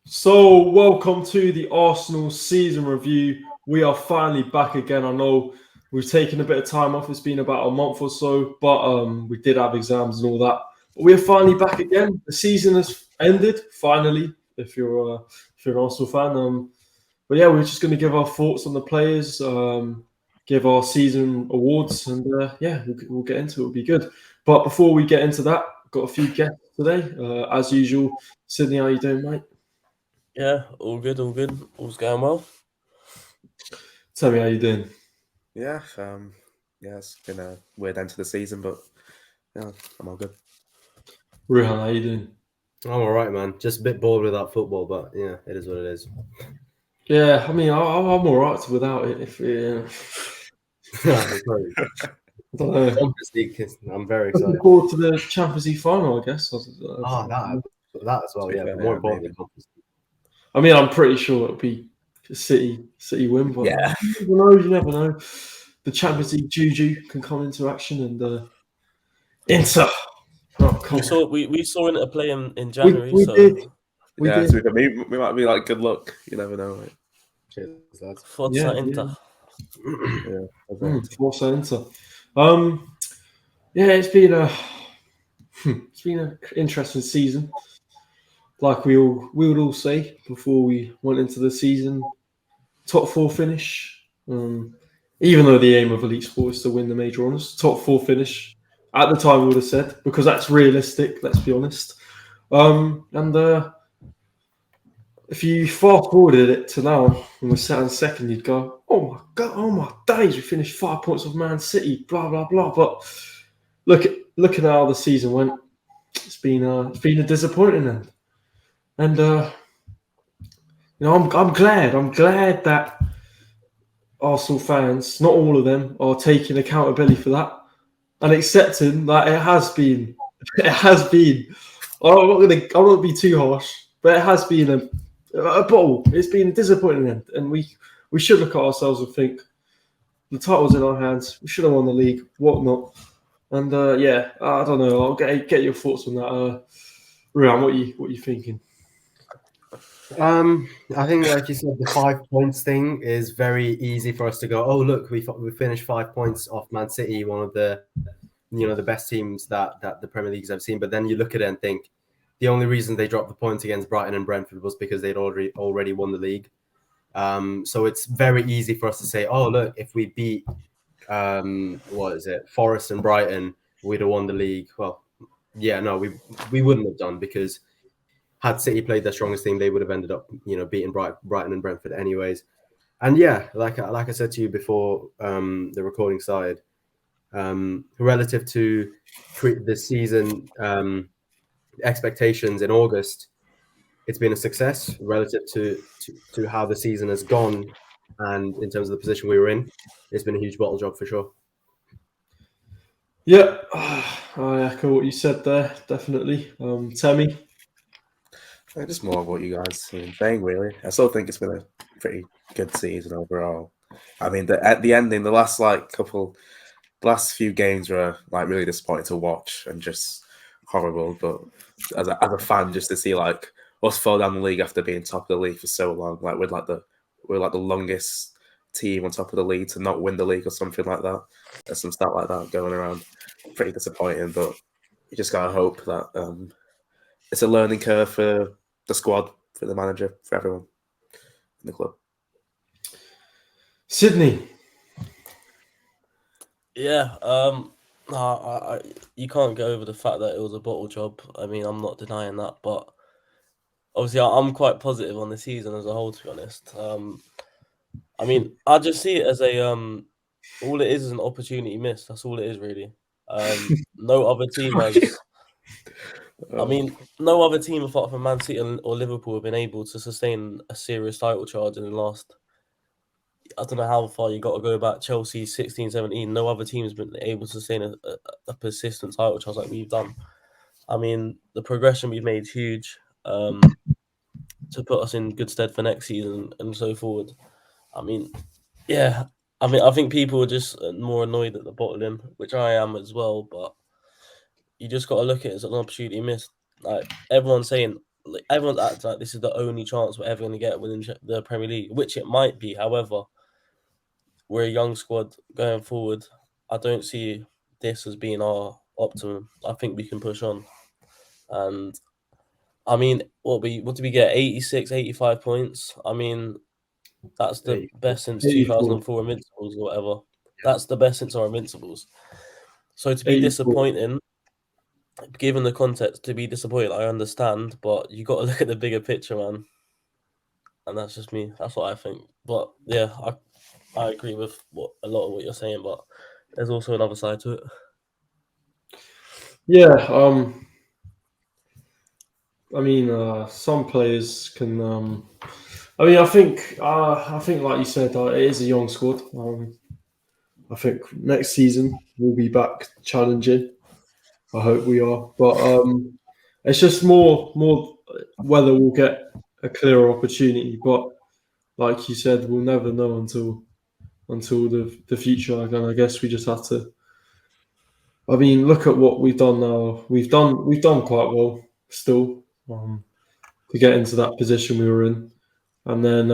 So, welcome to the Arsenal season review. We are finally back again. I know we've taken a bit of time off. It's been about a month or so, but we did have exams and all that. But we're finally back again. The season has ended finally. If you're an Arsenal fan, but yeah, we're just going to give our thoughts on the players, give our season awards, and yeah, we'll get into it. It'll be good. But before we get into that, I've got a few guests today. As usual, Sydney, how you doing, mate? Yeah, all good, all's going well. Tell me how you doing. Yeah, it's been a weird end to the season, but yeah, I'm all good. Ruhan, how you doing? I'm all right, man. Just a bit bored without football, but yeah, it is what it is. Yeah, I mean, I'm all right without it. I don't know. Champions League, I'm very Looking excited. forward to the Champions League final, I guess. That as well, To be yeah. fair, But more yeah, importantly, maybe. Conference League. I mean, I'm pretty sure it'll be City win, but Yeah. you never know. The Champions League juju can come into action, and Inter. Oh, come on. We saw Inter play in January. We so did. We yeah, did. so we might be like good luck. You never know. Right? Cheers, lads. Forza Yeah, Inter. Yeah. Forza Inter. Yeah, it's been an interesting season. Like we would all say before we went into the season, top four finish. Even though the aim of Elite Sport is to win the major honours, top four finish at the time we would have said, because that's realistic. Let's be honest. And if you fast forwarded it to now, and we're sat in second, you'd go, "Oh my god, oh my days, we finished 5 points of Man City." Blah blah blah. But look at how the season went. It's been a disappointing end. And I'm glad that Arsenal fans, not all of them, are taking accountability for that and accepting that it has been. I'm not gonna be too harsh, but it has been a bottle. It's been a disappointing end, and we should look at ourselves and think the title's in our hands. We should have won the league, whatnot. And yeah, I don't know. I'll get your thoughts on that. Ryan, what you thinking? I think, like you said, the 5 points thing is very easy for us to go. Oh, look, we finished 5 points off Man City, one of the the best teams that the Premier League's ever seen. But then you look at it and think the only reason they dropped the points against Brighton and Brentford was because they'd already won the league. So it's very easy for us to say, oh, look, if we beat Forest and Brighton, we'd have won the league. Well, yeah, no, we wouldn't have done, because had City played their strongest team, they would have ended up, beating Brighton and Brentford anyways. And yeah, like I said to you before the recording started, relative to the season expectations in August, it's been a success relative to how the season has gone, and in terms of the position we were in, it's been a huge bottle job for sure. Yeah, I echo what you said there. Definitely, Tammy. Just more of what you guys have been saying, really. I still think it's been a pretty good season overall. I mean, at the ending, the last few games were like really disappointing to watch and just horrible. But as a fan, just to see like us fall down the league after being top of the league for so long, like we're like the longest team on top of the league to not win the league or something like that. There's some stat like that going around. Pretty disappointing, but you just gotta hope that it's a learning curve for the squad, for the manager, for everyone in the club. Sydney. Yeah, you can't go over the fact that it was a bottle job. I mean, I'm not denying that, but obviously I'm quite positive on the season as a whole, to be honest. I mean, I just see it as all it is an opportunity missed. That's all it is, really. No other team has. I mean, no other team apart from Man City or Liverpool have been able to sustain a serious title charge in the last. I don't know how far you got to go back. Chelsea 16, 17. No other team has been able to sustain a persistent title charge like we've done. I mean, the progression we've made is huge to put us in good stead for next season and so forward. I mean, yeah. I think people are just more annoyed at the bottom, which I am as well. But you just got to look at it as an opportunity missed. Like everyone's saying, like, everyone's acting like this is the only chance we're ever going to get winning the Premier League, which it might be. However, we're a young squad going forward. I don't see this as being our optimum. I think we can push on. And I mean, what did we get? 86, 85 points. I mean, that's the 84. best since 84. 2004 Invincibles or whatever. That's the best since our Invincibles. So to be 84. disappointing, given the context, to be disappointed, I understand, but you got to look at the bigger picture, man. And that's just me. That's what I think. But yeah, I agree with a lot of what you're saying, but there's also another side to it. Yeah, I mean, some players can. I mean, I think, like you said, it is a young squad. I think next season we'll be back challenging. I hope we are, but it's just more whether we'll get a clearer opportunity. But like you said, we'll never know until the future. And I guess we just have to. I mean, look at what we've done now. We've done quite well still to get into that position we were in, and then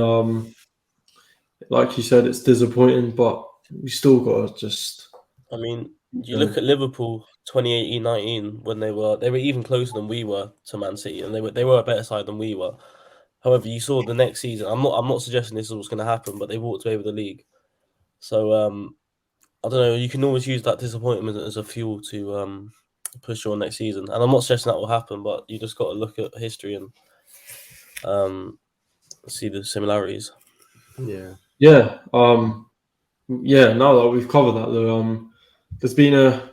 like you said, it's disappointing, but we still got to just. I mean, you look at Liverpool 2018-19 when they were even closer than we were to Man City, and they were a better side than we were. However, you saw the next season. I'm not suggesting this is what's going to happen, but they walked away with the league. So I don't know. You can always use that disappointment as a fuel to push on next season. And I'm not suggesting that will happen, but you just got to look at history and see the similarities. Yeah. Yeah. Yeah. Now that we've covered that, there's been a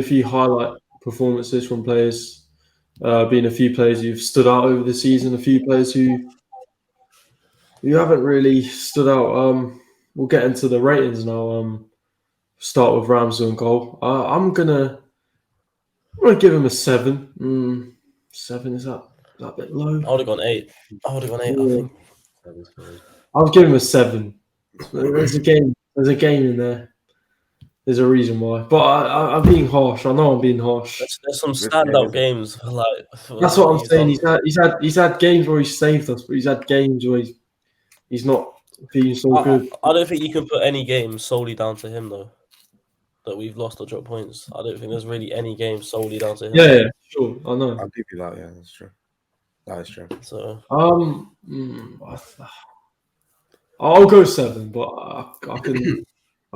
few highlight performances from players. Been a few players who've stood out over the season. A few players who haven't really stood out. We'll get into the ratings now. Start with Ramsey and goal. I'm gonna give him a 7. 7 is that a bit low? I would have gone 8. I think. I'll give him a 7. There's a game in there. There's a reason why. But I'm being harsh. I know I'm being harsh. There's some standout games. That's what I'm saying. He's had games where he's saved us, but he's had games where he's not being so good. I don't think you can put any game solely down to him though. That we've lost or dropped points. I don't think there's really any game solely down to him. Yeah, sure. I know. I'll give you that. Yeah, that's true. That is true. So I'll go 7, but I can.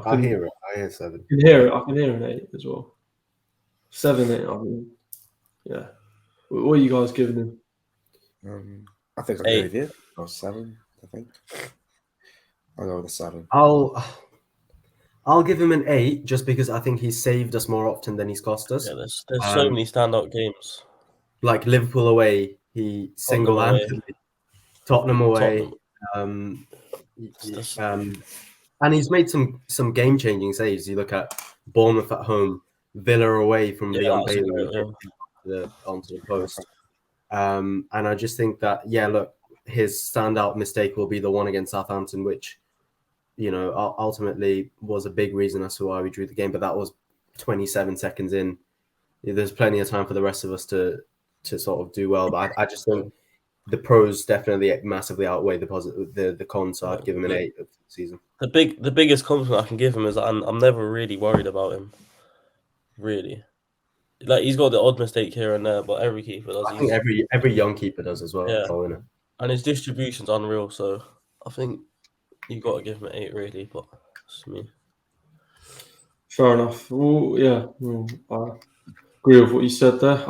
I hear it. I hear 7. I can hear it. I can hear an 8 as well. 7, 8. I mean, yeah. What are you guys giving him? I think I agree with you. Or 7. I think I'll go with a 7. I'll give him an 8 just because I think he's saved us more often than he's cost us. yeah, there's so many standout games. Like Liverpool away, he single-handedly. Tottenham away. Tottenham. And he's made some game-changing saves. You look at Bournemouth at home, Villa away from Leon Bailey onto the post. And I just think that, look, his standout mistake will be the one against Southampton, which, ultimately was a big reason as to why we drew the game. But that was 27 seconds in. There's plenty of time for the rest of us to sort of do well. But I just think the pros definitely massively outweigh the cons. So I'd give him an 8 of the season. The biggest compliment I can give him is that I'm never really worried about him. Really, like he's got the odd mistake here and there, but every keeper does. I think every young keeper does as well. Yeah. And his distribution's unreal. So I think you got to give him an 8, really. But it's me. Fair enough. Well, yeah, I agree with what you said there.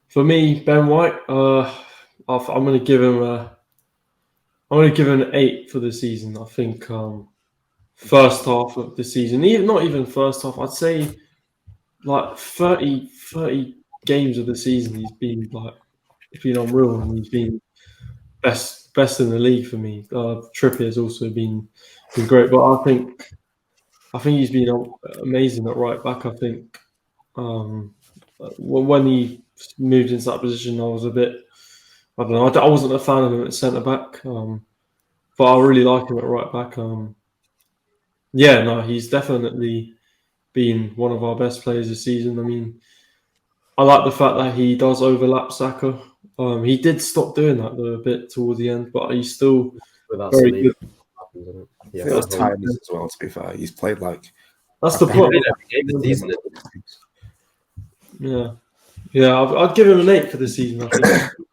For me, Ben White, I'm going to give him an 8 for the season. I think first half of the season, not even first half, I'd say like 30 games of the season, he's been unreal, and he's been best in the league for me. Trippier has also been great, but I think he's been amazing at right back. I think when he moved into that position, I was a bit, I don't know, I wasn't a fan of him at centre back, but I really like him at right back. He's definitely been one of our best players this season. I mean, I like the fact that he does overlap Saka He did stop doing that though a bit toward the end, but he's still Without very Saliba, good. happens, isn't it? I think it was timeless as well. To be fair, he's played like That's the He point. played every game this season. Yeah. I'd give him an 8 for the season. I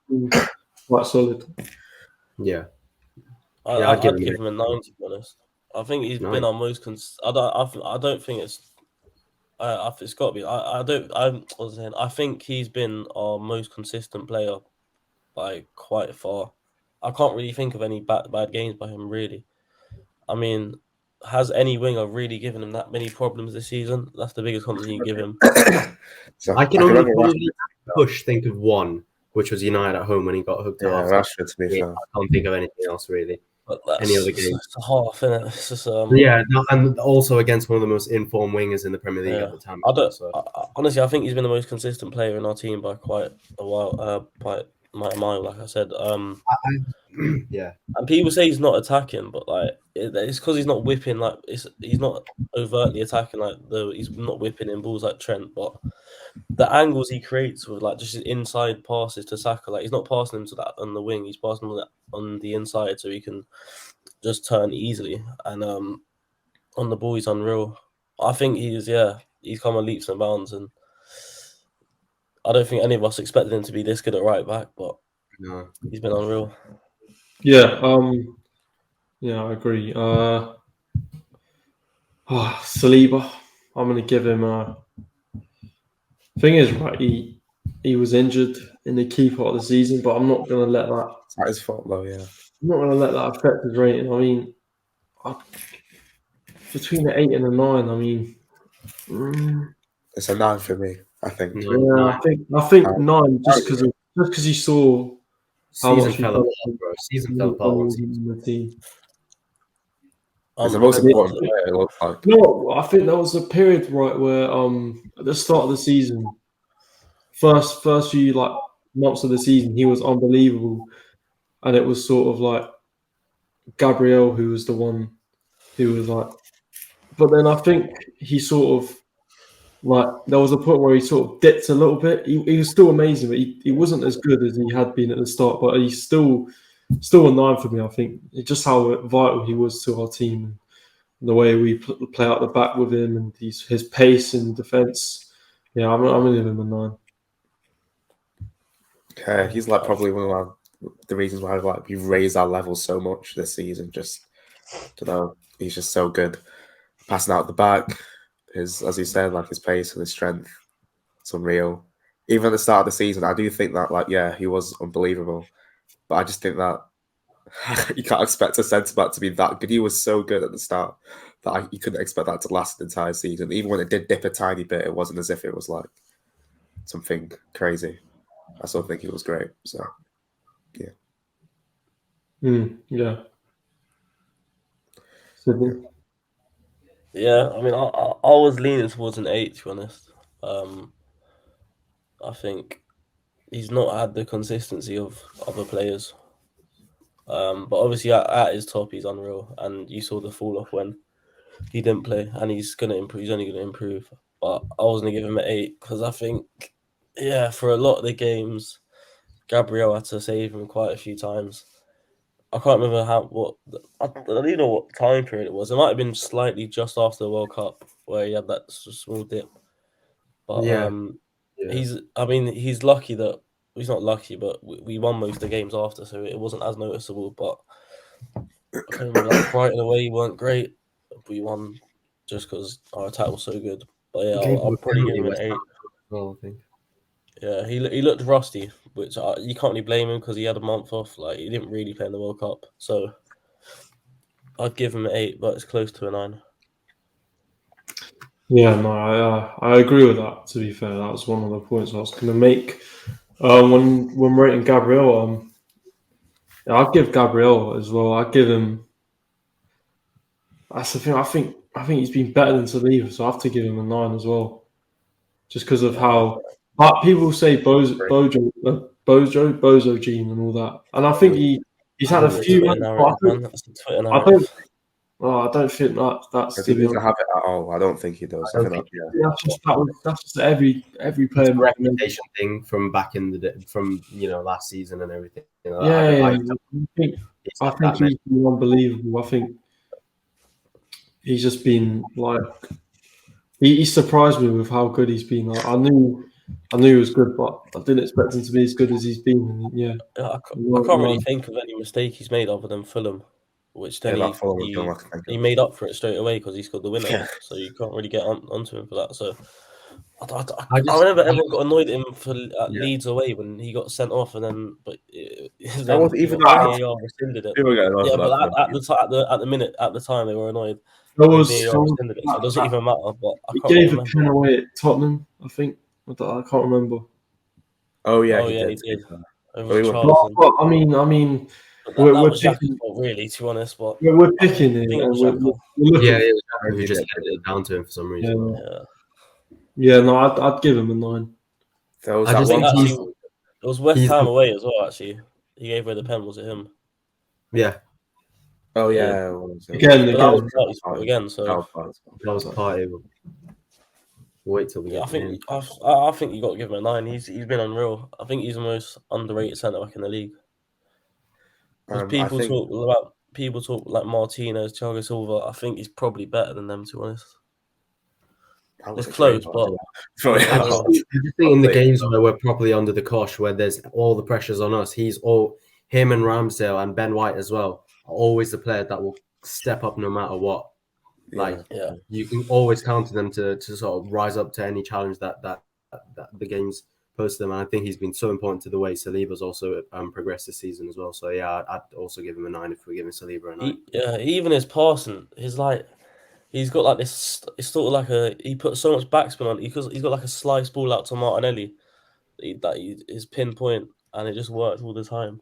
think quite solid. Yeah. I'd give give him him a 9 to be honest. I think he's 9. been our most. I don't think it's. It's got to be. I think he's been our most consistent player by quite far. I can't really think of any bad games by him really. I mean, has any winger really given him that many problems this season? That's the biggest compliment you can give him. So I can remember only probably think of one, which was United at home when he got hooked Yeah, at Rashford. To be Yeah, fair, I can't think of anything else really. But that's, Any other game? It's a half, innit? It's just And also against one of the most informed wingers in the Premier League Yeah. at the time. Honestly, I think he's been the most consistent player in our team by quite a while. By a mile, like I said. Yeah. And people say he's not attacking, but like it's because he's not whipping. Like he's not overtly attacking. Like he's not whipping in balls like Trent. But the angles he creates with like just his inside passes to Saka, like he's not passing him to that on the wing. He's passing him on the inside so he can just turn easily. And on the ball, he's unreal. I think he's come on leaps and bounds, and I don't think any of us expected him to be this good at right back, but No. he's been unreal. Yeah, I agree. Saliba, I'm gonna give him a. Thing is, right, he was injured in the key part of the season, but I'm not gonna let that. it's not his fault though. Yeah, I'm not gonna let that affect his rating. I mean, between the 8 and the 9, I mean, it's a 9 for me. I think. yeah, I think 9 just because you saw how Season much he fell fell apart, bro. Season fell apart once. in the team. It's the most important player. It looks like. No, I think there was a period right where at the start of the season, first few like months of the season, he was unbelievable, and it was sort of like Gabriel who was the one who was like. But then I think he sort of like there was a point where he sort of dipped a little bit. He was still amazing, but he wasn't as good as he had been at the start. But he's still a 9 for me. I think it's just how vital he was to our team, and the way we play out the back with him, and his pace in defence. Yeah, I'm gonna give him a 9. Okay, he's like probably one of the reasons why we've raised our levels so much this season. Just he's just so good passing out the back. As you said, like his pace and his strength, it's unreal. Even at the start of the season, I do think that he was unbelievable, but I just think that you can't expect a centre back to be that good. He was so good at the start that you couldn't expect that to last the entire season. Even when it did dip a tiny bit, it wasn't as if it was like something crazy. I still think he was great. So, yeah. Yeah. Sydney? Yeah, I mean, I was leaning towards an 8, to be honest. I think he's not had the consistency of other players. But obviously at his top, he's unreal. And you saw the fall off when he didn't play, and he's going to improve. He's only going to improve. But I was going to give him an 8 because I think, for a lot of the games, Gabriel had to save him quite a few times. I can't remember I don't even know what time period it was. It might have been slightly just after the World Cup where he had that small dip. But he's lucky that he's not lucky, but we won most of the games after, so it wasn't as noticeable. But I can remember like Brighton away weren't great. We won just because our attack was so good. But yeah, I'll probably give him an 8. Well, I think. Yeah, he looked rusty, which you can't really blame him because he had a month off. Like he didn't really play in the World Cup, so I'd give him an 8, but it's close to a 9. Yeah, no, I agree with that. To be fair, that was one of the points I was going to make when rating Gabriel. I'd give Gabriel as well. I'd give him. That's the thing. I think he's been better than Saliba, so I have to give him a 9 as well, just because of how. But people say Bozo Gene and all that, and I think he's had a few. I don't think that's Does he to be doesn't honest. have it at all? I don't think he does. I I don't think think That's just every it's player. a reputation thing from back in the day, from last season and everything. Yeah, I not think that many. he's been unbelievable. I think he's just been like he surprised me with how good he's been. I knew he was good, but I didn't expect him to be as good as he's been. And, yeah, I can't really think of any mistake he's made other than Fulham, which then that Fulham was the he, only one I can think he of. made up for it straight away because he scored the winner. Yeah. So you can't really get onto him for that. So I I remember everyone got annoyed at him for Leeds away when he got sent off, and then then wasn't even VAR that. rescinded it. People get annoyed Yeah, for but that. at the time they were annoyed. there When was VAR rescinded it, so it doesn't even matter. But I he can't gave remember. a pen away at Tottenham. I think I can't remember. Oh yeah, Oh, he yeah, did. he did. Over Well, he was- Charlton. But, I mean, But we're that was Xhaka's picking, fault, really, to be honest. But we're picking I it, think it and was we're Xhaka. looking. Yeah, it was who He just did. handed it down to him for some reason. Yeah, no, I'd give him a 9. There was I that just one think time. he's- It was West He's Ham the- away as well, actually. He gave away the pen, was it him? Yeah, Oh Yeah. yeah, what was it? Again, But that was Partey's fault again, so That was Partey's fault. that was Partey. Wait till we yeah, get to him. I think you got to give him a 9. He's been unreal. I think he's the most underrated centre back in the league. Because I people think talk like Martinez, Thiago Silva. I think he's probably better than them, to be honest. I It's wasn't close, sure but about that. Yeah. I just think in the games where we're properly under the cosh, where there's all the pressures on us, him and Ramsdale and Ben White as well are always the player that will step up no matter what. Like yeah, you can always count on them to sort of rise up to any challenge that the games pose to them. And I think he's been so important to the way Saliba's also progressed this season as well. So yeah, I'd also give him a 9 if we're giving Saliba a 9. Even his passing, he's got like this. It's sort of like he put so much backspin on. He's got like a slice ball out to Martinelli his pinpoint, and it just works all the time.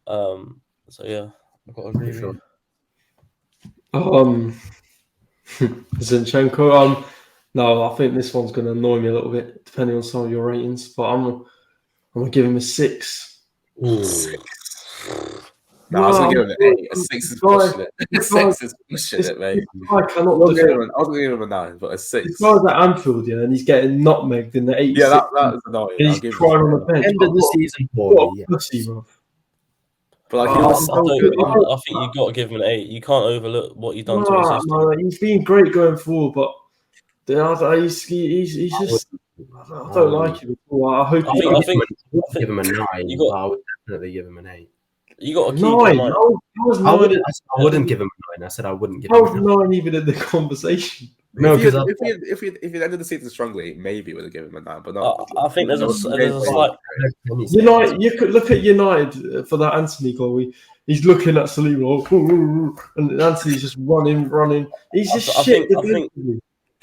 So yeah, I've got to agree with you. Zinchenko. No, I think this one's going to annoy me a little bit, depending on some of your ratings. But I'm gonna give him a 6. No, I was gonna give him an 8. A 6 is pushing it. A 6 is pushing it, mate. I I cannot was defend. gonna give him a 9, but a 6. This guy's at Anfield, yeah, and he's getting nutmegged in the 86th. Yeah, that is annoying. and I'll he's give him crying on a the bench. End of the season for What me. a pussy, bro. But like, Oh, he I, was so good. I think you got to give him an 8. You can't overlook what he's done to his system. No, he's been great going forward, but he's just. I don't like him at all. I hope. I think Give him a 9. I would definitely give him an 8. you got to keep 9. in mind. I wouldn't give him a 9. I said I wouldn't give How him was a 9. 9 even in the conversation? No, because if he ended the season strongly, maybe would have given him a 9. But no, I think there's a slight. United. You could look at United for that Anthony goal. He's looking at Saliba, and Anthony's just running. He's just I shit.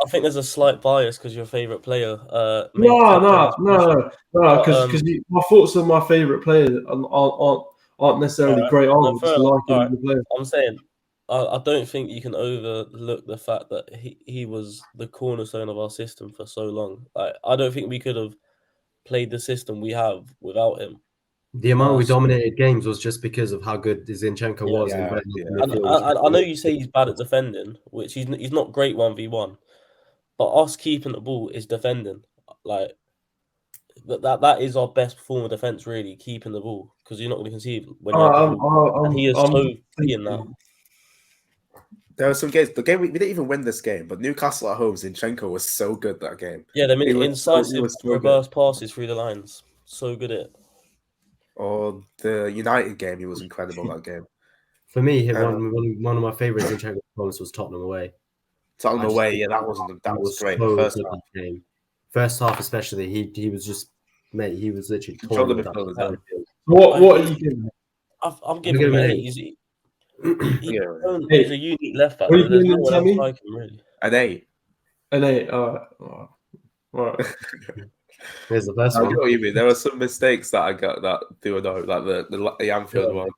I think there's a slight bias because your favourite player. No. Because my thoughts on my favourite players aren't necessarily great. No, Just liking the player. I'm saying I don't think you can overlook the fact that he was the cornerstone of our system for so long. Like, I don't think we could have played the system we have without him. The amount we dominated games was just because of how good Zinchenko was. I know you say he's bad at defending, which he's not great 1v1, but us keeping the ball is defending. Like that is our best form of defense, really, keeping the ball, because you're not going to concede when you have the ball. And he is so key in that. there were some games. The game we didn't even win this game, but Newcastle at home, Zinchenko was so good that game. Yeah, they made He was incisive so good. reverse passes through the lines. So good at it. Or the United game, he was incredible that game. For me, one of my favourite Zinchenko performances was Tottenham away. Tottenham away, yeah, that was great. So First good half. that game. First half especially, he was just mate. He was literally Control the torn with midfielders, that yeah. What are you giving? I'm giving him an 8. He's a unique left back. What are you There's giving no him, one else Sammy? like him, really. An 8. An 8. All right. Here's the first I one. get what you mean. There were some mistakes that I got that do know, like the Anfield one.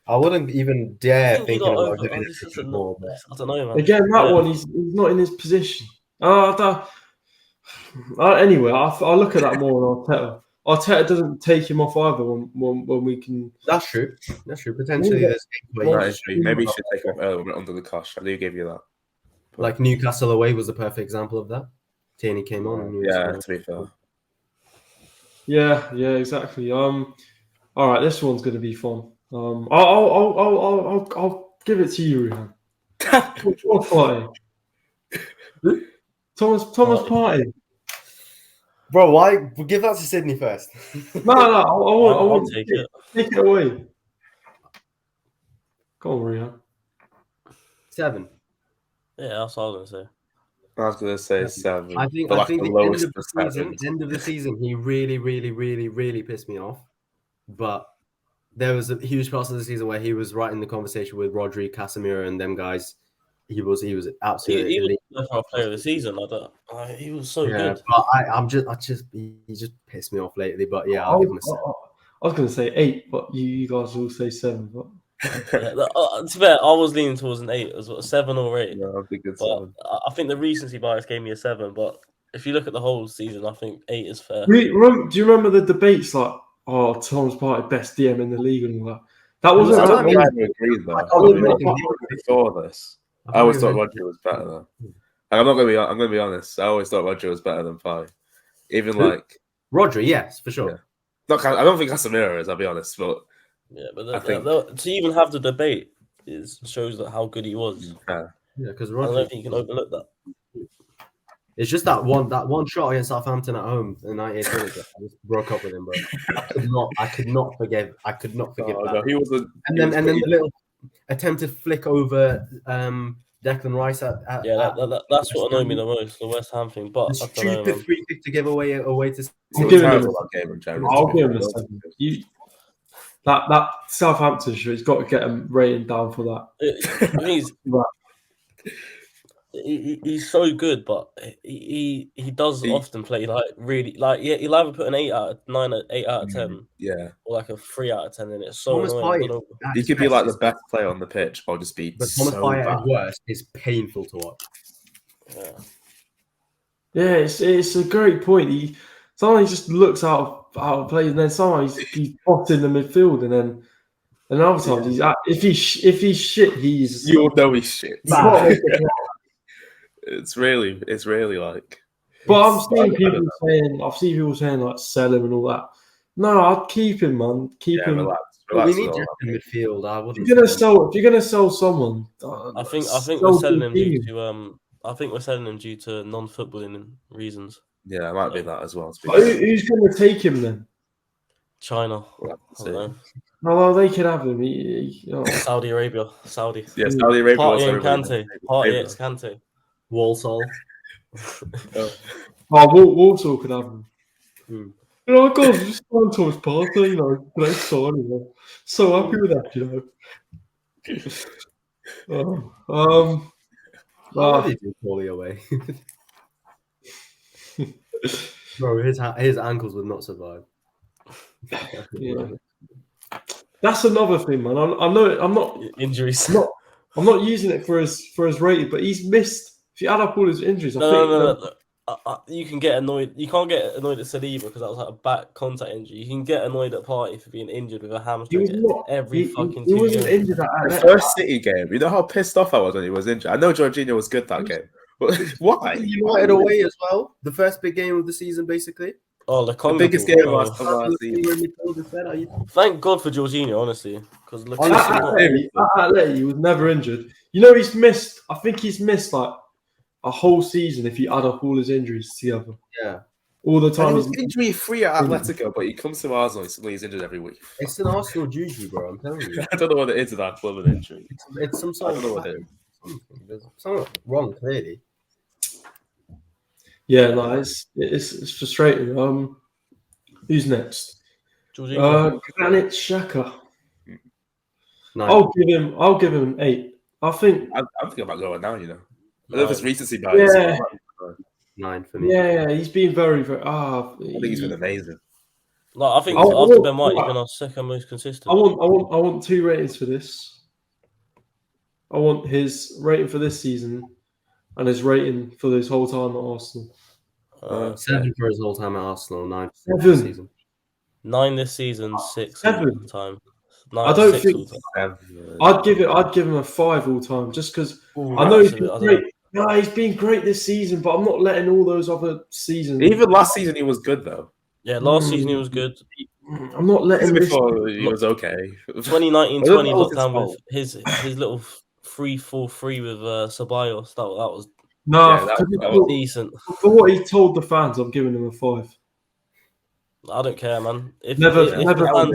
I wouldn't even dare I think think he got about over- giving this it is a a- more. But I don't know, man. Again, that Yeah. one, he's not in his position. Anyway, I look at that more on Arteta. Arteta doesn't take him off either when we can. That's true. That's true. Potentially, Yeah. there's games where That you is true. Maybe you should take him off earlier when we're under the cosh. I do give you that. like Newcastle away was the perfect example of that. Tierney came on. And he was Yeah, scoring. to be fair. Yeah, exactly. All right, this one's going to be fun. I'll give it to you, Rihan. Thomas Partey. Thomas Partey. Bro, why? We'll give that to Sydney first. No, I I'll want take it. take it away. Go on, Rihan. 7. Yeah, that's what I was gonna say. I was going to say 7. I think but like the the end lowest of the season, he really pissed me off. But there was a huge part of the season where he was right in the conversation with Rodri, Casemiro, and them guys. He was absolutely He was elite. the player of the season. He was so Yeah, good. but he just pissed me off lately. But yeah, I'll give him a 7. I was going to say 8, but you guys will say 7. But Yeah, to be fair, I was leaning towards an 8 as well, 7 or 8. Yeah, I think it's But 7. I think the recency bias gave me a 7. But if you look at the whole season, I think 8 is fair. do you remember the debates like, Thomas Partey best DM in the league and all that? That wasn't. I was don't that think me? I agree though. I don't really think Before this, I always thought Roger was better though. And I'm going to be honest. I always thought Roger was better than Partey. Even Who? like, Rodri, yes, for sure. Yeah. I don't think Casemiro is. I'll be honest, but Yeah, but I think- to even have the debate shows that how good he was. yeah. Yeah, because I don't Rodri. think you can overlook that. It's just that one shot against Southampton at home in the 98th minute. I just broke up with him, bro. I could not forgive Oh, that. no, he was a. And then the little attempted flick over Declan Rice at Yeah, that's what annoyed me the most, the West Ham thing. But the I don't know, stupid man. free kick to give away to I'll He give was him terrible a- that game in general. I'll give him a 7. That Southampton shit, he's got to get him rating down for that. He's so good, but he does often play like really like he'll either put an 8 out of 9, 8 out of 10, Yeah, or like a 3 out of 10, and it's so Thomas annoying. I Partey, don't know. he could be like the best player on the pitch, or just be But Thomas so Partey bad. at his worst is painful to watch. Yeah. Yeah, it's a great point. Sometimes he just looks out of place, and then sometimes he's popped in the midfield, and then other times if he's shit, he's You all know he's shit. bad. It's really like. But I've I seen don't people saying like sell him and all that. No, I'd keep him, man. Keep Yeah, him. relax. We Relax need with all Jack in midfield. I If wouldn't. you're gonna sell someone, I think sell we're selling him Coutinho. due to I think we're selling him due to non-footballing reasons. that. Yeah, it might be that as well. Who's going to take him then? China, We'll have to I don't see. know. No, they could have him. Saudi Arabia, Saudi. Yeah, Saudi Arabia. was Partey and everybody's Kante. favourite. Partey x Kante. Walsall. Warsaw could have him. Hmm. God, just sign Thomas Partey, great signing. So happy with that, How did he Paulie away? Bro, his ankles would not survive. Yeah. That's another thing, man. I know I'm not Injuries. I'm not using it for his rating, but he's missed. If you add up all his injuries, I think No. You can get annoyed. You can't get annoyed at Saliba because that was like a back contact injury. You can get annoyed at Partey for being injured with a he hamstring was not. every He fucking 2 wasn't games. injured at The that. first City game, you know how pissed off I was when he was injured. I know Jorginho was good that game, but why? United away as well. The first big game of the season, basically. Oh, the The Congo biggest thing, game bro. of last season. Thank God for Jorginho, honestly, because At Atleti, he was never injured. He's missed. I think he's missed like a whole season if you add up all his injuries together. Yeah. All the And he time. was injury free at Atletico, but he comes to Arsenal and suddenly he's injured every week. It's an Arsenal juju, bro. I'm telling you. I don't know what it is with that club and injury. It's some I sort don't know of what it is. something. There's something wrong, clearly. Yeah, no, it's frustrating. Who's next? Jorginho. Granit Xhaka. No. I'll give him an 8. I think. I'm thinking about going now, I don't know if it's Nine. recency bias. Yeah. 9 for me. Yeah, he's been very, very. I think he's been amazing. No, I think I after want- Ben White, he's been our second most consistent. I want 2 ratings for this. I want his rating for this season and his rating for this whole time at Arsenal. 7 for his whole time at Arsenal, 9 for 7. the season. 9 this season, 6 Seven. all the time. I don't 6 think- all the time. I'd give him a 5 all time, just because I know he's been great. No, he's been great this season, but I'm not letting all those other seasons. Even last season, he was good though. Yeah, last season he was good. I'm not letting Season this. before, he was okay. 2019-20 Well, that was his lockdown fault. with his little 3-4-3 with Ceballos. That was No, Yeah, that was- decent. for what he told the fans, I'm giving him a 5. I don't care, man. If Never- the fans,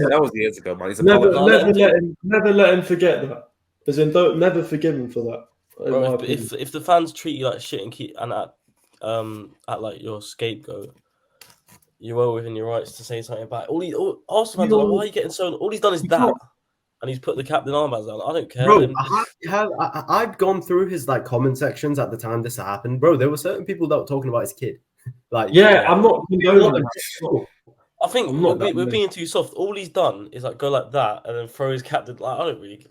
that was years ago, man. He's a Never, baller. No, never let him forget that. As in, don't never forgive him for that. in my bro, opinion. if the fans treat you like shit and keep and at like your scapegoat, you're well within your rights to say something about it. Arsenal fans are like, why are you getting so? All he's done is that, and he's put the captain armbands on. I don't care. Bro, Then- I'd gone through his like comment sections at the time this happened. Bro, there were certain people that were talking about his kid. Like, Yeah, I'm not condoning that. I think I'm not we're that being too soft. All he's done is like go like that and then throw his captain. Like I don't really.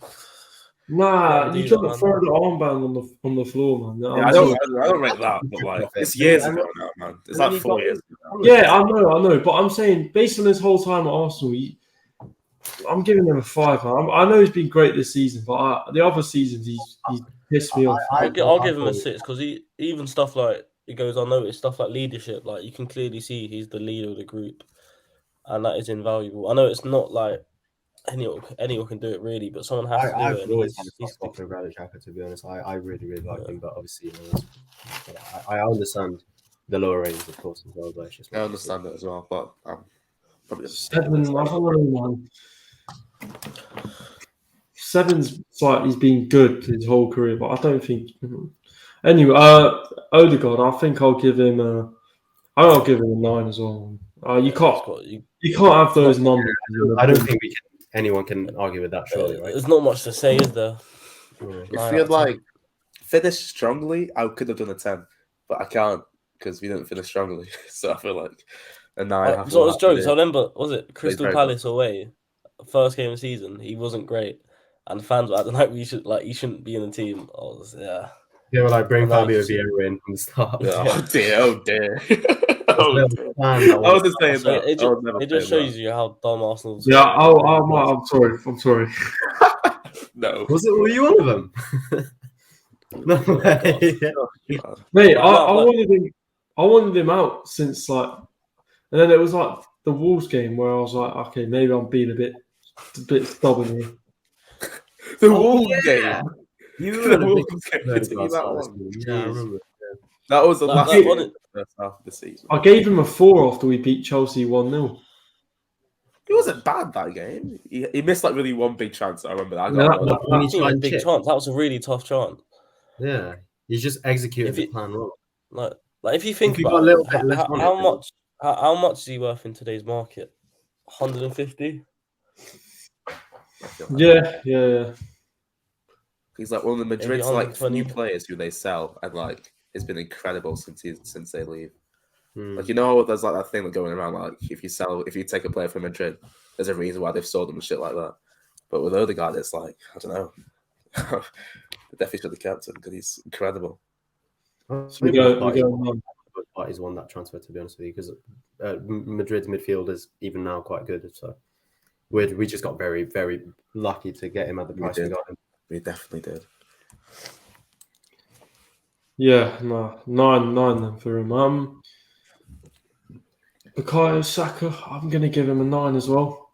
Nah, Yeah, you do can't that, man. throw the armband on the floor, man. Yeah, I don't rate that, but like it's years ago now, man. It's like 4 years ago. Yeah, I know, but I'm saying based on his whole time at Arsenal, I'm giving him a 5. Man. I know he's been great this season, but the other seasons he's pissed me off. I'll give him a 6 because even stuff like it goes unnoticed. Stuff like leadership, like you can clearly see he's the leader of the group, and that is invaluable. I know it's not like anyone can do it really, but someone has to do I've it. and always had he's a soft spot for Granit Xhaka, to be honest. I really like him, but obviously, I understand the lower ratings, of course, as well. But it's just I understand it as well, but probably 7, I don't know, man. 7's like he's been good his whole career, but I don't think. Anyway, Odegaard, I think I'll give him a 9 as well. You can't have those numbers. I don't think anyone can argue with that, surely, right? There's not much to say, is there? If we had like finished strongly, I could have done a 10, but I can't because we didn't finish strongly. So I feel like a 9. So it was jokes. I remember, was it Crystal very Palace away, first game of the season? He wasn't great, and the fans were acting like he shouldn't be in the team. Yeah, well, like bring Well, Fabio like- Vieira in from the start. Oh dear! Oh dear! Oh, dear. I wasn't saying So that. it just shows you how dumb Arsenal's. Yeah, I'm sorry. I'm sorry. No. Were you one of them? No way. Mate, No, I but- wanted him out since like, and then it was like the Wolves game where I was like, okay, maybe I'm being a bit stubborn here. The Wolves game. You The were the Wolves big game. Did you that that one? Yeah, I remember. That was the Like, last that game one- of the first half of the season. I gave him a 4 after we beat Chelsea 1-0. He wasn't bad that game. He missed like really one big chance. I remember that. Yeah, I got- that- When he That was a tried big chip. chance. That was a really tough chance. Yeah, he's just executed If the it- plan wrong. Like if you think If you got about a little it, bit less on it, how then- much how much is he worth in today's market? 150. Yeah. He's like one of the Maybe Madrid's like 120. few players who they sell, and like it's been incredible since they leave. Hmm. Like there's like that thing that going around like if you take a player from Madrid, there's a reason why they've sold them and shit like that. But with Odegaard, it's like I don't know. They definitely should have kept him because he's incredible. So we go. He's won that transfer, to be honest with you, because Madrid's midfield is even now quite good. So we just got very, very lucky to get him at the price we did. got him. We definitely did. Yeah, no, 9 then for him. Bukayo Saka, I'm gonna give him a 9 as well.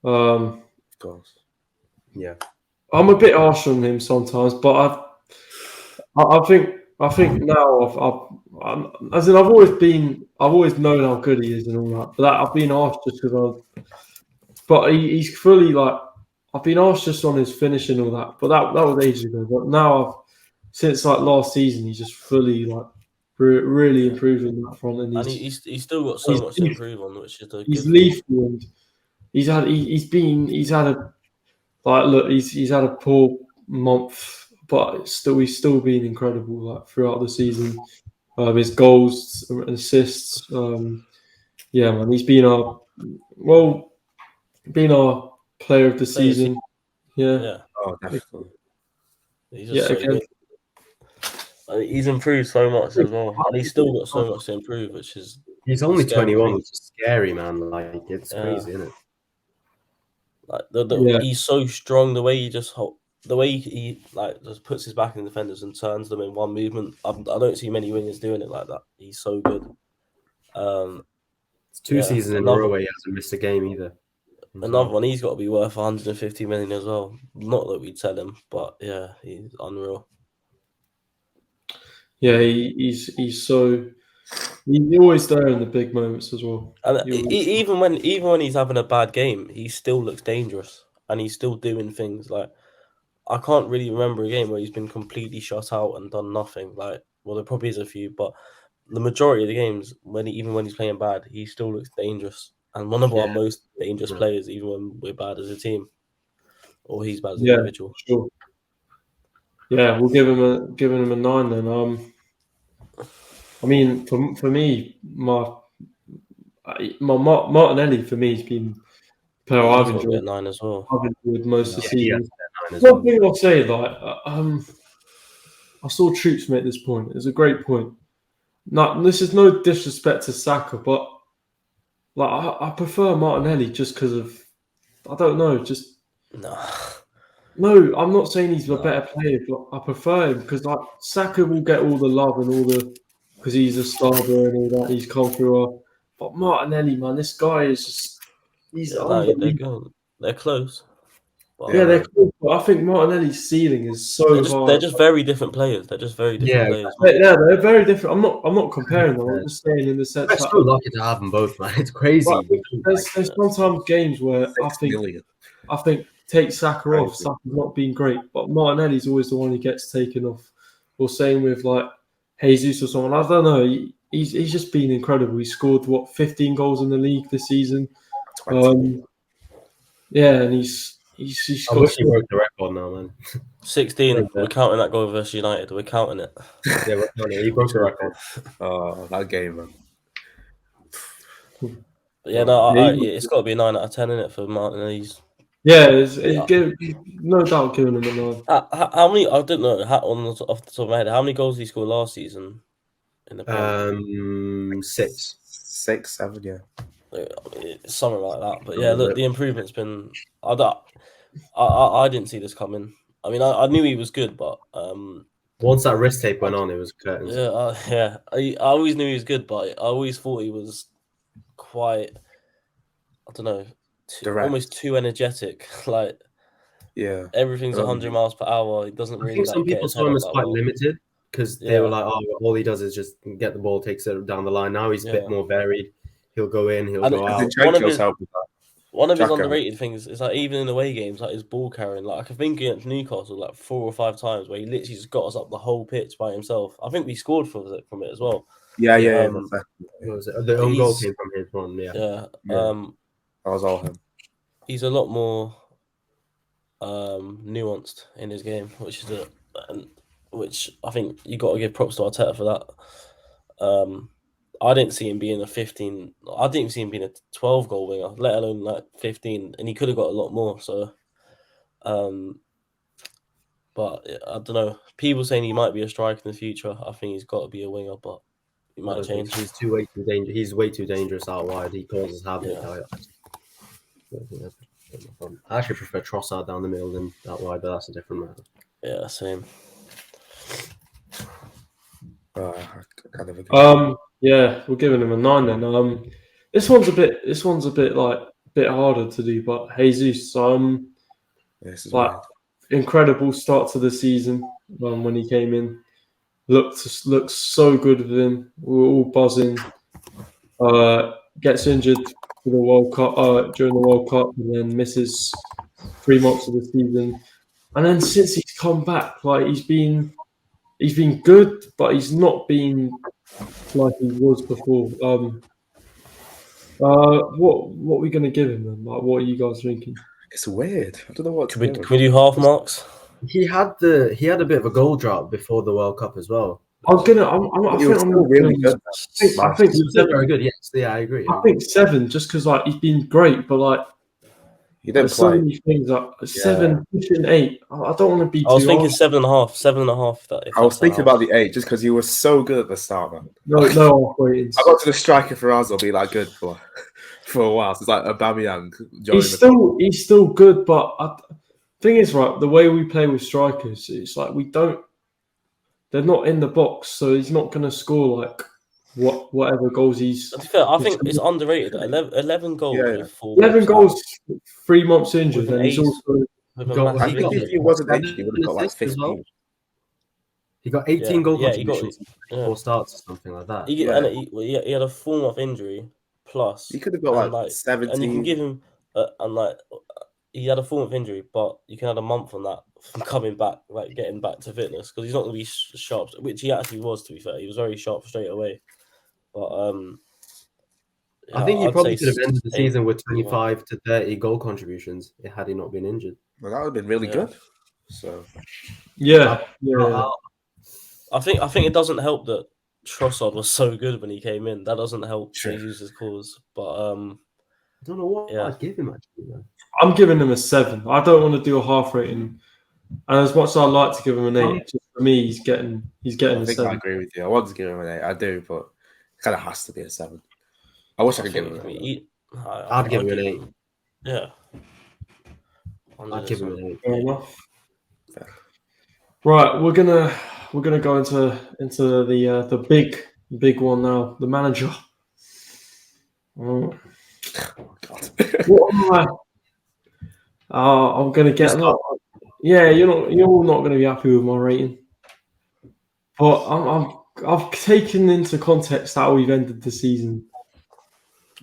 Of course. Yeah, I'm a bit harsh on him sometimes, but I think now I've always known how good he is and all that. But I've been harsh just because but he's fully like I've been harsh just on his finish and all that. But that was ages ago. But now since like last season, he's just fully like really improving that front, and And he's still got so he's much to improve on, which is the he's good thing. lethal and he's had a poor month, but he's still been incredible like throughout the season. His goals and assists, yeah, man, he's been our player of the season. Yeah, Yeah, Oh, definitely. he's yeah, just so again. good. He's improved so much as well, and he's still got so much to improve, which is He's only Scary 21, thing. which is scary, man. Like, it's Yeah. crazy, isn't it? Like Yeah. he's so strong. The way he just the way he like just puts his back in the defenders and turns them in one movement. I don't see many wingers doing it like that. He's so good. It's 2 Yeah, seasons in a row where he hasn't missed a game either. Another one. He's got to be worth 150 million as well. Not that we'd sell him, but yeah, he's unreal. Yeah, he's he's always there in the big moments as well. And He always- even when he's having a bad game, he still looks dangerous, and he's still doing things like I can't really remember a game where he's been completely shut out and done nothing. Like, well, there probably is a few, but the majority of the games, even when he's playing bad, he still looks dangerous, and one of our most dangerous players, even when we're bad as a team, or he's bad as an individual. Sure. Yeah, we'll give him a 9 then. I mean, for me, my Martinelli for me has been a player I've He's got to enjoyed. get 9 as well. I've enjoyed most of the Yeah, season. as One well. thing I'll say, like, I saw Troops make this point. It's a great point. Now, this is no disrespect to Saka, but like I prefer Martinelli just because of I don't know, just No, I'm not saying he's a better player, but I prefer him because like Saka will get all the love and all the because he's a star boy and all that. He's come through. But Martinelli, man, this guy is just he's they're unbelievable. good. They're close. But Yeah, they're cool, but I think Martinelli's ceiling is so high. they're just very different players. They're just very different players. Yeah, they're very different. I'm not comparing them. I'm just saying in the sense We're that so lucky to have them both, man. It's crazy. there's sometimes games where I think take Saka off. Saka's not been great, but Martinelli's always the one who gets taken off. Or same with like Jesus or someone. I don't know. He's just been incredible. He scored 15 goals in the league this season. Yeah, and he's I wish he broke the record now, man. 16. We're counting that goal versus United. We're counting it. Yeah, we're counting it. He broke the record. Oh, that game, man. But yeah, no, it's got to be a 9 out of 10 in it for Martinelli's. Yeah, no doubt giving him a 9. How many? I don't know. Off the top of my head, how many goals did he score last season? In the Premier? 6, 7, yeah. Something like that. But yeah, look, the improvement's been. I didn't see this coming. I mean, I knew he was good, but once that wrist tape went on, it was curtains. Yeah, I always knew he was good, but I always thought he was quite. I don't know, almost too energetic. Like, yeah, everything's 100 miles per hour. He doesn't really. I think some people saw him as quite limited because they were like, "Oh, all he does is just get the ball, takes it down the line." Now he's a bit more varied. He'll go in, he'll go out. One of his underrated things is like even in away games, like his ball carrying. Like I can think against Newcastle, like 4 or 5 times where he literally just got us up the whole pitch by himself. I think we scored from it as well. Yeah. The own goal came from his one. Yeah. That was all him. He's a lot more nuanced in his game, which I think you got to give props to Arteta for that. I didn't see him being a 15. I didn't see him being a 12 goal winger, let alone like 15. And he could have got a lot more. So, but I don't know. People saying he might be a striker in the future. I think he's got to be a winger, but he might change. He's way too dangerous. He's way too dangerous out wide. He causes havoc. I actually prefer Trossard down the middle than that wide, but that's a different matter. Yeah, same. Yeah, we're giving him a 9 then. This one's a bit like a bit harder to do, but Jesus, like incredible start to the season when he came in, looked so good with him. We were all buzzing. Gets injured for the World Cup during the World Cup, and then misses 3 months of the season. And then since he's come back, like he's been good, but he's not been like he was before. What are we going to give him then? Like, what are you guys thinking? It's weird. I don't know what. Can we do half marks? He had a bit of a goal drought before the World Cup as well. I think he was very good. Yes, yeah, I agree. I think 7, just because like he's been great, but like He didn't There's so play. many things. Like 7, pushing 8. I don't want to be I was too thinking harsh. 7.5. 7.5. That if I was that's the thinking about house. the 8 just because he was so good at the start, man. No half ratings. I got to the striker for us will be like good for a while. So it's like Aubameyang joining He's still good, but thing is, right, the way we play with strikers, it's like they're not in the box, so he's not going to score like whatever goals he's. To be fair, I think it's underrated. 11 goals Yeah. with 4 11 months goals, 3 months injured, With an and he's ace. also. with a Got- massive I think injury. if he wasn't 7 injured, he would have got like assists as well. 15. He got 18 Yeah, goal yeah, he got- contributions, yeah. 4 starts or something like that. He, Yeah. and he had a 4-month injury plus. He could have got and, like 17. And you can give him he had a 4-month injury, but you can add a month on that from coming back, like getting back to fitness, because he's not going to be sharp, which he actually was. To be fair, he was very sharp straight away. But I think he I'd probably say could have ended the 8. season with 25 to 30 goal contributions had he not been injured. Well, that would have been really Yeah. good. So Yeah. I think it doesn't help that Trossard was so good when he came in. That doesn't help Sure. Jesus' cause. But I don't know what Yeah. I'd give him actually. Though. I'm giving him a 7. I don't want to do a half rating. And as much as I'd like to give him an 8, just for me, he's getting I a think I 7. agree with you. I want to give him an 8. I do, but it kind of has to be a 7. I wish I could give him an 8. I'd give him an 8. Yeah. I'd give him an 8. Fair enough. Right, we're gonna go into the big one now. The manager. Oh, God. What am I? I'm gonna get a lot. Yeah, you're all not gonna be happy with my rating, but I've taken into context how we've ended the season,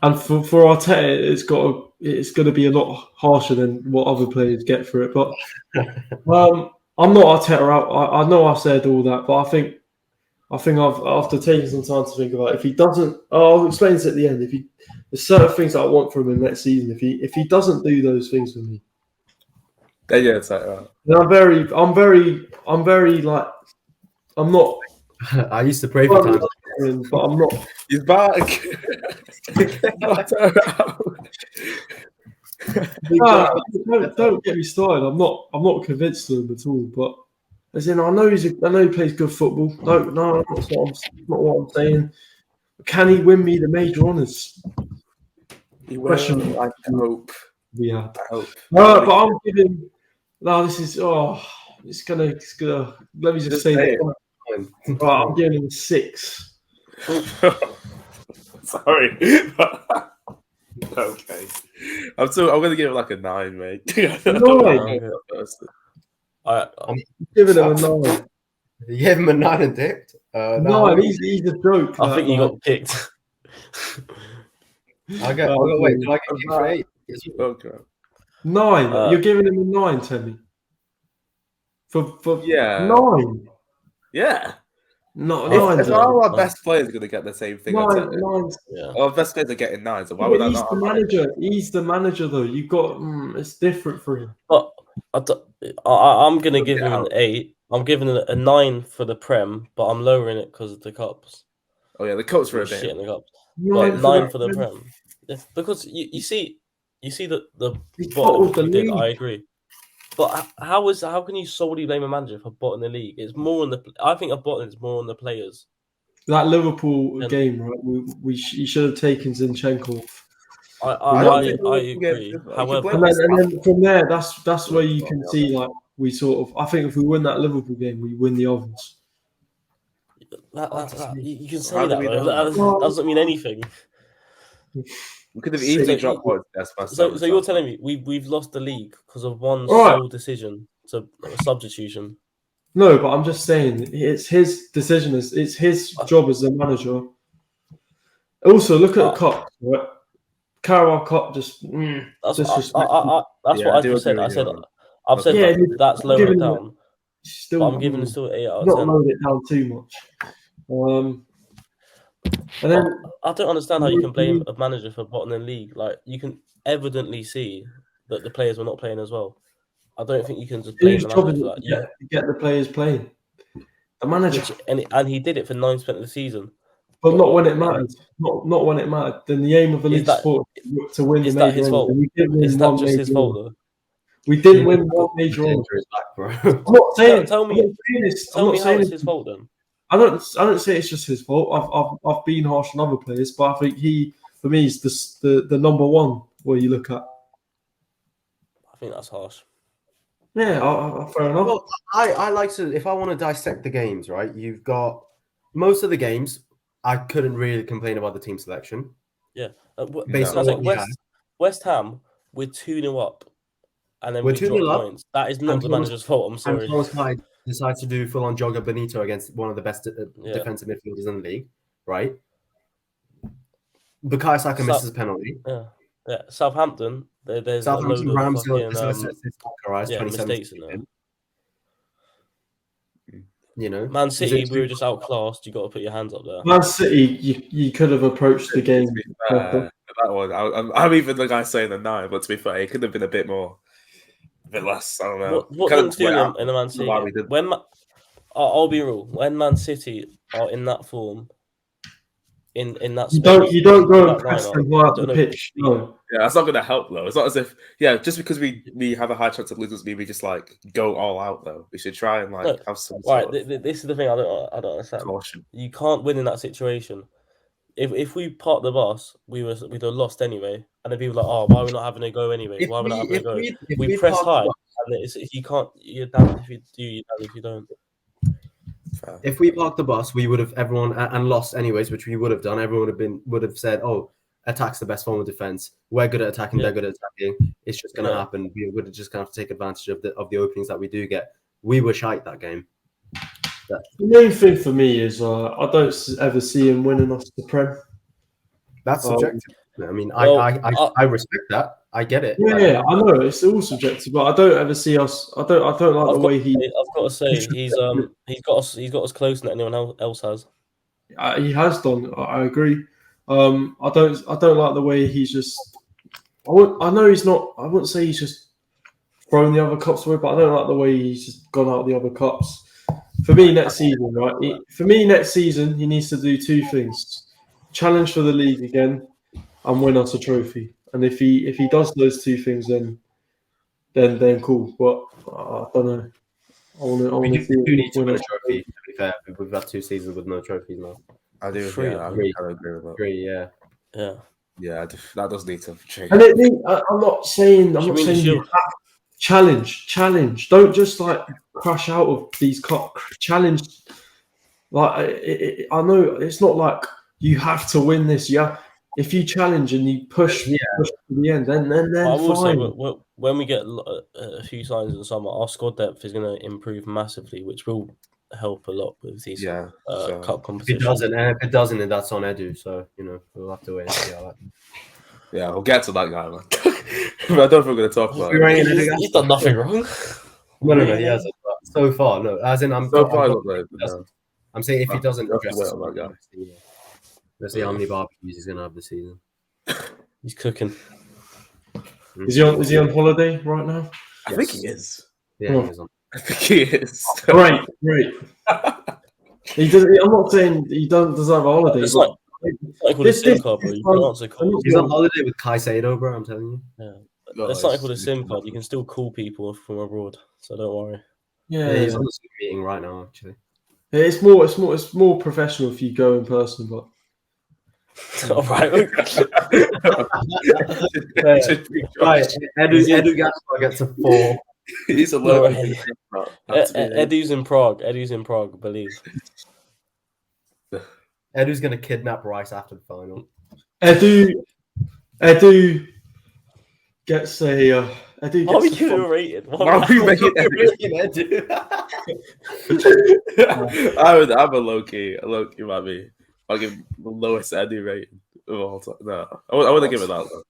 and for Arteta, it's gonna be a lot harsher than what other players get for it. But I'm not Arteta out. I know I said all that, but I think I've after taking some time to think about it, if he doesn't, I'll explain this at the end. There's certain things that I want from him next season. If he doesn't do those things for me, Yeah, it's like, then I'm very like I'm not. I used to pray for times. But I'm not. he's back. Don't get me started. I'm not convinced of him at all. But as in, I know he plays good football. No, that's not what I'm saying. Can he win me the major honours? He Question. will, I hope. Yeah. I hope. No, but I'm giving. No, this is. It's gonna. Let me just say say that. Right, I'm giving him 6. Sorry. Okay. I'm gonna give it like a 9, mate. Nine? I'm Giving him a 9. You gave him a 9 and dipped? No, he's a joke. I think he got kicked. Wait, do I get kicked for 8? Okay. 9. You're giving him a 9, Timmy. For Yeah. 9. Yeah. No, If 9. all our best players are gonna get the same thing, I'd say. 9. Yeah. Our best players are getting 9, so why would I He's not? the manager. He's the manager, though. You got. It's different for him. But I'm going to give him an out. 8. I'm giving it a 9 for the Prem, but I'm lowering it because of the cups. Oh yeah, the coach for a Shit bit. in the cups. 9 But 9 for the Prem. Yeah, because you see the He bottom bottled the he did, league. I agree. But how can you solely blame a manager for botting the league? It's more on I think a botting is more on the players. That Liverpool And- game, right? He should have taken Zinchenko off. I think agree. you can However, blame And then from there, that's where you can see like we sort of. I think if we win that Liverpool game, we win the others. you can say How do that, we though. know? That doesn't mean anything. We could have easily So- dropped points. That's So you're telling me we've lost the league because of one Right. sole decision, so a substitution. No, but I'm just saying it's his decision. It's his job as the manager. Also, look at the cup. Right? Carabao Cup just. That's disrespectful. that's Yeah, what I I do just said. agree I with said you on that. I've said Yeah, that's I'm lower giving it him- down. Still, But I'm giving it still 8 out of not 10. load it down too much. And then I don't understand how you can blame a manager for bottom the league. Like you can evidently see that the players were not playing as well. I don't think you can just blame whose the job manager is for it that. to get the players playing? The manager. And he did it for 9% of the season. but not when it mattered. Not when it mattered. Then the aim of the Is league that- sport to win is the that major his honours, fault? and we didn't win Is that one just his major fault honour. though? We didn't win one major honour. Injuries back, bro. I'm not saying. Tell me- I'm not saying this. I'm Tell not me how saying it's his fault then. I don't say it's just his fault. I've been harsh on other players, but I think he, for me, is the number one where you look at. I think that's harsh. Yeah, fair enough. Well, I like to, if I want to dissect the games, right? You've got most of the games. I couldn't really complain about the team selection. Based on That's like what we had. West Ham, we're 2-0 up, and then We're we 2-0 drop up, points. That is not and the Thomas- manager's fault. I'm And sorry. Thomas Partey decides to do full-on jogger Benito against one of the best Yeah. defensive midfielders in the league, right? Bukayo Saka So- misses a penalty. Yeah, Southampton. There's Southampton a load of Ramsdale fucking mistakes in there. You know, Man City, Is it- we were just outclassed. You got to put your hands up there. Man City, you could have approached the game. To be fair, that one, I'm even the guy saying the 9, but to be fair, it could have been a bit less. I don't know. What Kind of things doing went out. in the Man City? why we did- I'll be real. When Man City are in that form, in that You space, don't go and that press lineup, them high up don't the know. pitch. No. Yeah, that's not going to help though. It's not as if just because we have a high chance of losing, doesn't mean we just like go all out though. We should try and like No, have some Right, sort of this is the thing I don't understand. caution. You can't win in that situation. If we parked the bus, we'd have lost anyway. And then people are like, oh, why are we not having a go anyway? Why are we not having a go? We press high, and if you can't, you're damned if you do, you're damned if you don't. Fair. If we parked the bus, we would have everyone and lost anyways, which we would have done. Everyone would have said, "Oh, attack's the best form of defense. We're good at attacking. Yeah. They're good at attacking. It's just going to Yeah. happen. We would have just going to have to take advantage of the openings that we do get." We were shite that game. The main thing for me is I don't ever see him winning us the Prem. That's Um, subjective. I mean, well, I respect that. I get it. Yeah, I know it's all subjective, but I don't ever see us. I don't like the way he I've got to say he's got us closer than anyone else has. he has done. I agree. I don't like the way he's just. I know he's not. I wouldn't say he's just thrown the other cups away, but I don't like the way he's just gone out of the other cups. For me, next season, right? Next season, he needs to do two things: challenge for the league again, and win us a trophy. And if he does those two things, then cool. But I don't know. I want We to see do need to him win win a trophy. To be fair, we've had 2 seasons with no trophies now. I do. Three Yeah, I of kind them. of agree with that. 3, yeah. Yeah. Yeah, that does need to change. And I'm not saying you have challenge. Don't just like crash out of these challenge. Like I know it's not like you have to win this. Yeah, if you challenge and you push to the end, then I will say fine. when we get a few signs in the summer, our squad depth is going to improve massively, which will help a lot with these Yeah, so- cup If it competitions. doesn't, and if it doesn't, then that's on Edu. So we'll have to wait and see how that. Yeah, we'll get to that guy, man. But I don't know if we're going to talk about We're it. right. He's done nothing wrong. No, he hasn't. But so far, no. As in, So far, look like, no. I'm saying if he doesn't We'll have to address wait on that guy. let's see how many barbecues he's gonna have this season. He's cooking. Is he on holiday right now? I think he is. Yeah, he is on. I think he is. Great. He does. I'm not saying he doesn't deserve a holiday. It's but like with a SIM card, bro. You can answer calls. He's on holiday with Caicedo, bro. I'm telling you. That's something called a SIM card. You can still call people from abroad, so don't worry. yeah, He's on a Zoom meeting right now, actually. it's more professional if you go in person, but. All right. Right, Edu Gaspar gets a 4. He's a No low. way. Edu's in Prague. Edu's in Prague, I believe. Edu's gonna kidnap Rice after the final. Edu gets a. Edu Why are we gets giving a him a rating? Why are we making Edu. I'm a low key might be. I'll give the lowest Edu rating of all time. No, I wouldn't give it that though.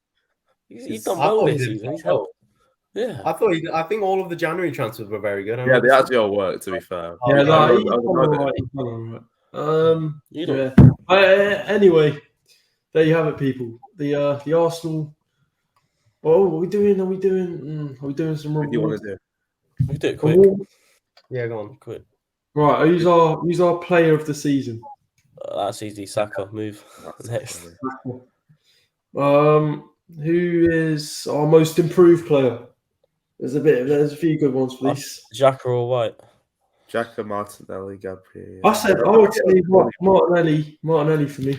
He's done I well thought he this did season. He's well. helped. Yeah. I think all of the January transfers were very good. Yeah, they actually all work. To be fair. Yeah, Oh, no, yeah, he's done alright, he's done alright. You don't. Yeah. Anyway, there you have it, people. The Arsenal. Oh, are we doing some What do you want rewards? to do? We can do it quick. Award? Yeah, go on. Quick. Right, who's our player of the season? That's easy. Saka move next. Who is our most improved player? There's a few good ones for these. Xhaka or White? Xhaka, Martinelli, Gabriel. I would say Martinelli for me.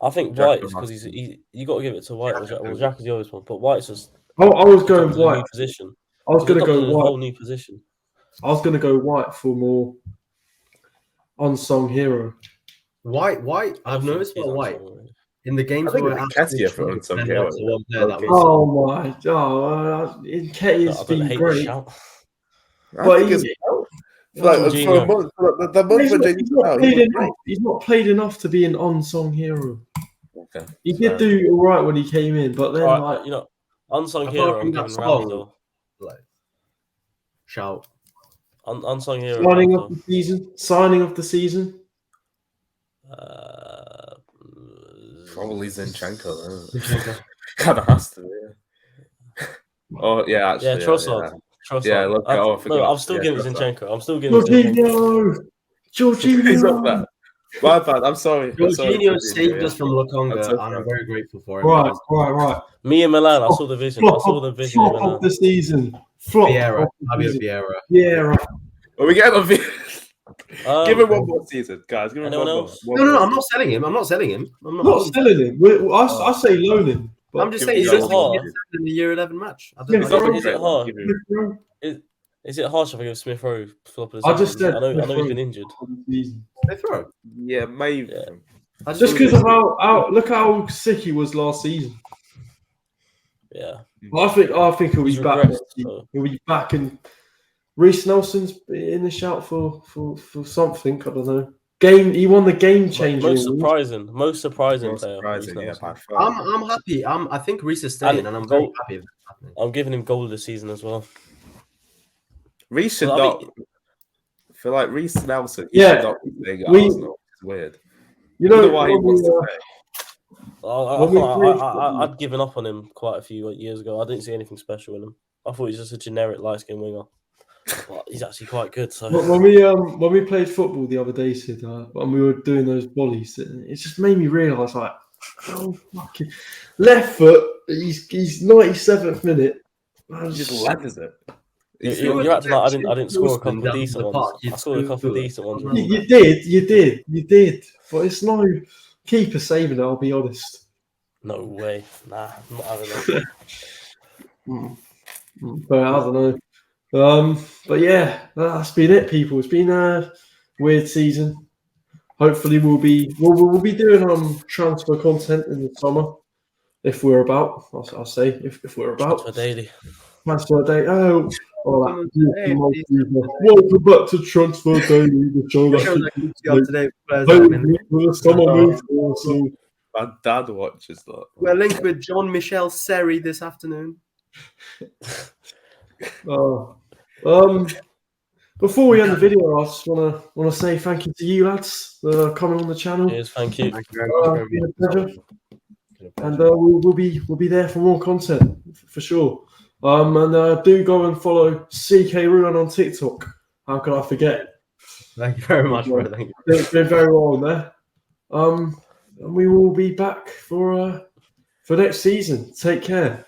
I think Xhaka White is because you got to give it to White. Well, Xhaka's the obvious one, but White's just I was going adopted a new White. position. I was He's going to adopted go a White. whole new position. I was going to go White for more unsung hero. White. I I've think noticed he's about White unsung. in the games I think where it's Nketiah for unsung hero. one player that was Oh my! Nketiah's I don't been hate great, the shout. I but think it's like for Jorginho. a month, the month he's when not, Jorginho he's not out, he played was enough. great. He's not played enough to be an unsung hero. Okay. He did do all right when he came in, but then Alright, unsung Apart hero. from I'm that giving song, Ramsdale. like shout. Unsung hero. signing of Ramsdale. the season. Signing of the season. Probably Zinchenko. Kind of has to be. Yeah. Oh yeah, actually. Yeah, Trossard. Trossard. Yeah, look, I No, forgot. I'm still Yeah, giving Trossard. Zinchenko. I'm still giving Zinchenko. Jorginho. He's up there. My bad. I'm sorry. Jorginho saved us yeah. from Lokonga, I'm so and sorry. I'm very grateful for him. Right. Me and Milan. I saw the vision. I saw the vision in Flop Milan. of the season. Flop Vieira, of the Fabio season. Vieira. Vieira. Well, we get on. Give him one more season, guys. Give him anyone one else? more. No, I'm not selling him. I'm not selling him. I'm Not selling him. I say loan him. But I'm just Give saying, him Is it one hard? in the year 11 match. I Yeah, don't throw Is it hard? Give him- Is it harsh if I give Smith Rowe flop of the I season? just said I know Smith he's Rowe. been injured. They throw. Yeah, maybe. Yeah. Just because of look how sick he was last season. Yeah. I think he'll be He's back. regressed, so. He'll be back, and Reece Nelson's in the shout for something. I don't know. He won the game changer. Most surprising Most player. surprising, Reece yeah, Nelson. by far. I'm happy. I think Reece is staying, and I'm very goal- happy. If that's happening. I'm giving him goal of the season as well. Reece should Well, I not. mean- I feel like Reece Nelson. He Yeah, should not be playing at we- Arsenal. It's weird. You I don't know know why he when we, wants to play. I'd given up on him quite a few years ago. I didn't see anything special in him. I thought he was just a generic light skin winger. But he's actually quite good. So when we played football the other day, Sid, and we were doing those volleys, it just made me realise, like, oh fucking left foot. He's 97th minute. He just levers it. you're acting like I didn't score a couple of Down to decent the ones. park, you'd I scored a couple do of it. decent ones. You did. But it's no keeper saving it. I'll be honest. No way. Nah, I'm not having that. But I don't know. But yeah, that's been it, people. It's been a weird season. Hopefully, we'll be doing transfer content in the summer if we're about. I'll say if we're about For daily. transfer day. Oh, that. Hey, Welcome back to Transfer Daily, the show The show that that keeps you up to date with players that are in- the summer move to Arsenal. My dad watches that. We're linked with John Michel Seri this afternoon. Before we end the video, I just wanna say thank you to you lads that are coming on the channel. Cheers, thank you. Thank you very much for Been a pleasure. everything. And we'll be there for more content for sure. And do go and follow CK Ruan on TikTok. How can I forget? Thank you very much, bro. Thank you. It's been very well on there. And we will be back for next season. Take care.